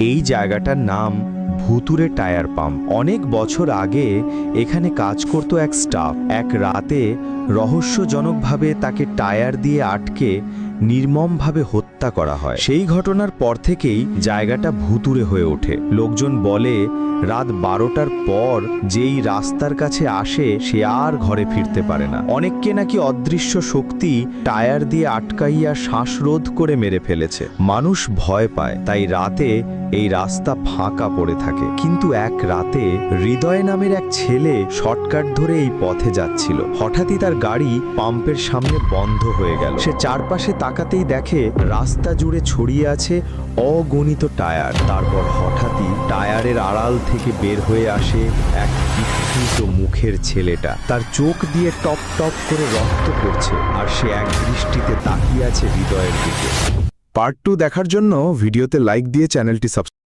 এই জায়গাটার নাম ভুতুরে টায়ার পাম্প। অনেক বছর আগে এখানে কাজ করত এক স্টাফ। এক রাতে রহস্যজনকভাবে তাকে টায়ার দিয়ে আটকে নির্মমভাবে হত্যা করা হয়। সেই ঘটনার পর থেকেই জায়গাটা ভুতুরে হয়ে ওঠে। লোকজন বলে রাত 12টার পর যেই রাস্তার কাছে আসে সে আর ঘরে ফিরতে পারে না। অনেককে নাকি অদৃশ্য শক্তি টায়ার দিয়ে আটকাইয়া শ্বাসরোধ করে মেরে ফেলেছে। মানুষ ভয় পায়, তাই রাতে এই রাস্তা ফাঁকা পড়ে থাকে। কিন্তু এক রাতে হৃদয় নামের এক ছেলে শর্টকাট ধরে এই পথে যাচ্ছিল। হঠাৎই তার গাড়ি পাম্পের সামনে বন্ধ হয়ে গেল। সে চারপাশে তাকাতেই দেখে রাস্তা জুড়ে ছড়িয়ে আছে অগণিত টায়ার। তারপর হঠাৎই টায়ারের আড়াল থেকে বের হয়ে আসে এক বিকৃত মুখের ছেলেটা। তার চোখ দিয়ে টপ টপ করে রক্ত পড়ছে, আর সে এক দৃষ্টিতে তাকিয়ে আছে হৃদয়ের দিকে। পার্ট 2 দেখার জন্য ভিডিওতে লাইক দিয়ে চ্যানেলটি সাবস্ক্রাইব